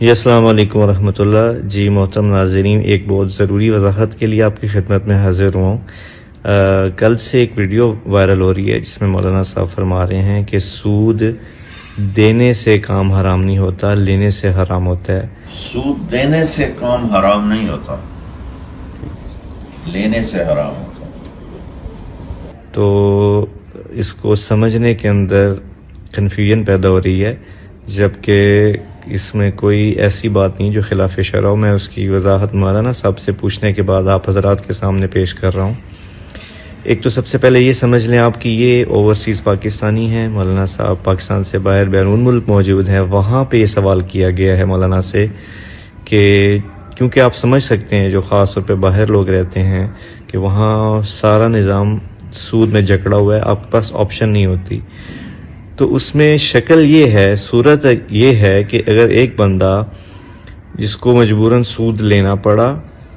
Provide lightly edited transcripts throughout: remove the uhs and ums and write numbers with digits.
جی السلام علیکم ورحمۃ اللہ. جی محترم ناظرین، ایک بہت ضروری وضاحت کے لیے آپ کی خدمت میں حاضر ہوں. کل سے ایک ویڈیو وائرل ہو رہی ہے جس میں مولانا صاحب فرما رہے ہیں کہ سود دینے سے کام حرام نہیں ہوتا، لینے سے حرام ہوتا ہے. سود دینے سے کام حرام نہیں ہوتا، لینے سے حرام ہوتا. تو اس کو سمجھنے کے اندر کنفیوژن پیدا ہو رہی ہے، جبکہ اس میں کوئی ایسی بات نہیں جو خلاف شرع ہو. میں اس کی وضاحت مولانا صاحب سے پوچھنے کے بعد آپ حضرات کے سامنے پیش کر رہا ہوں. ایک تو سب سے پہلے یہ سمجھ لیں آپ کہ یہ اوورسیز پاکستانی ہیں. مولانا صاحب پاکستان سے باہر بیرون ملک موجود ہیں. وہاں پہ یہ سوال کیا گیا ہے مولانا سے کہ کیونکہ آپ سمجھ سکتے ہیں جو خاص طور پہ باہر لوگ رہتے ہیں کہ وہاں سارا نظام سود میں جکڑا ہوا ہے، آپ کے پاس آپشن نہیں ہوتی. تو اس میں شکل یہ ہے، صورت یہ ہے کہ اگر ایک بندہ جس کو مجبوراً سود لینا پڑا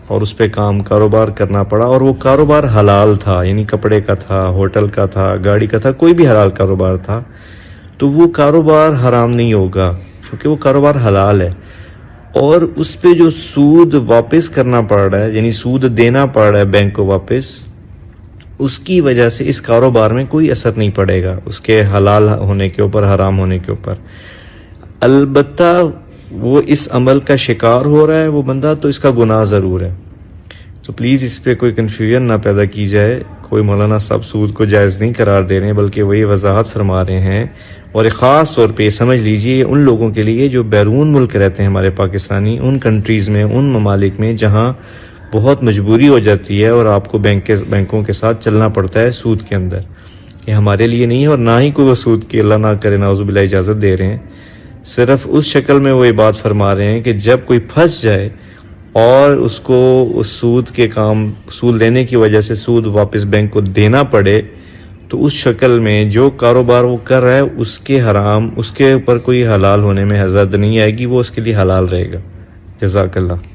اور اس پہ کاروبار کرنا پڑا، اور وہ کاروبار حلال تھا، یعنی کپڑے کا تھا، ہوٹل کا تھا، گاڑی کا تھا، کوئی بھی حلال کاروبار تھا، تو وہ کاروبار حرام نہیں ہوگا کیونکہ وہ کاروبار حلال ہے. اور اس پہ جو سود واپس کرنا پڑ رہا ہے، یعنی سود دینا پڑ رہا ہے بینک کو واپس، اس کی وجہ سے اس کاروبار میں کوئی اثر نہیں پڑے گا اس کے حلال ہونے کے اوپر، حرام ہونے کے اوپر. البتہ وہ اس عمل کا شکار ہو رہا ہے وہ بندہ، تو اس کا گناہ ضرور ہے. تو پلیز اس پہ کوئی کنفیوژن نہ پیدا کی جائے. کوئی مولانا صاحب سود کو جائز نہیں قرار دے رہے ہیں، بلکہ وہی وضاحت فرما رہے ہیں. اور خاص طور پہ سمجھ لیجئے ان لوگوں کے لیے جو بیرون ملک رہتے ہیں، ہمارے پاکستانی، ان کنٹریز میں، ان ممالک میں جہاں بہت مجبوری ہو جاتی ہے اور آپ کو بینکوں کے ساتھ چلنا پڑتا ہے سود کے اندر. یہ ہمارے لیے نہیں ہے، اور نہ ہی کوئی وہ سود کی اللہ نہ کرے نعوذ باللہ اجازت دے رہے ہیں. صرف اس شکل میں وہ یہ بات فرما رہے ہیں کہ جب کوئی پھنس جائے اور اس کو اس سود لینے کی وجہ سے سود واپس بینک کو دینا پڑے، تو اس شکل میں جو کاروبار وہ کر رہا ہے اس کے اوپر کوئی حلال ہونے میں حرج نہیں آئے گی، وہ اس کے لیے حلال رہے گا. جزاک اللہ.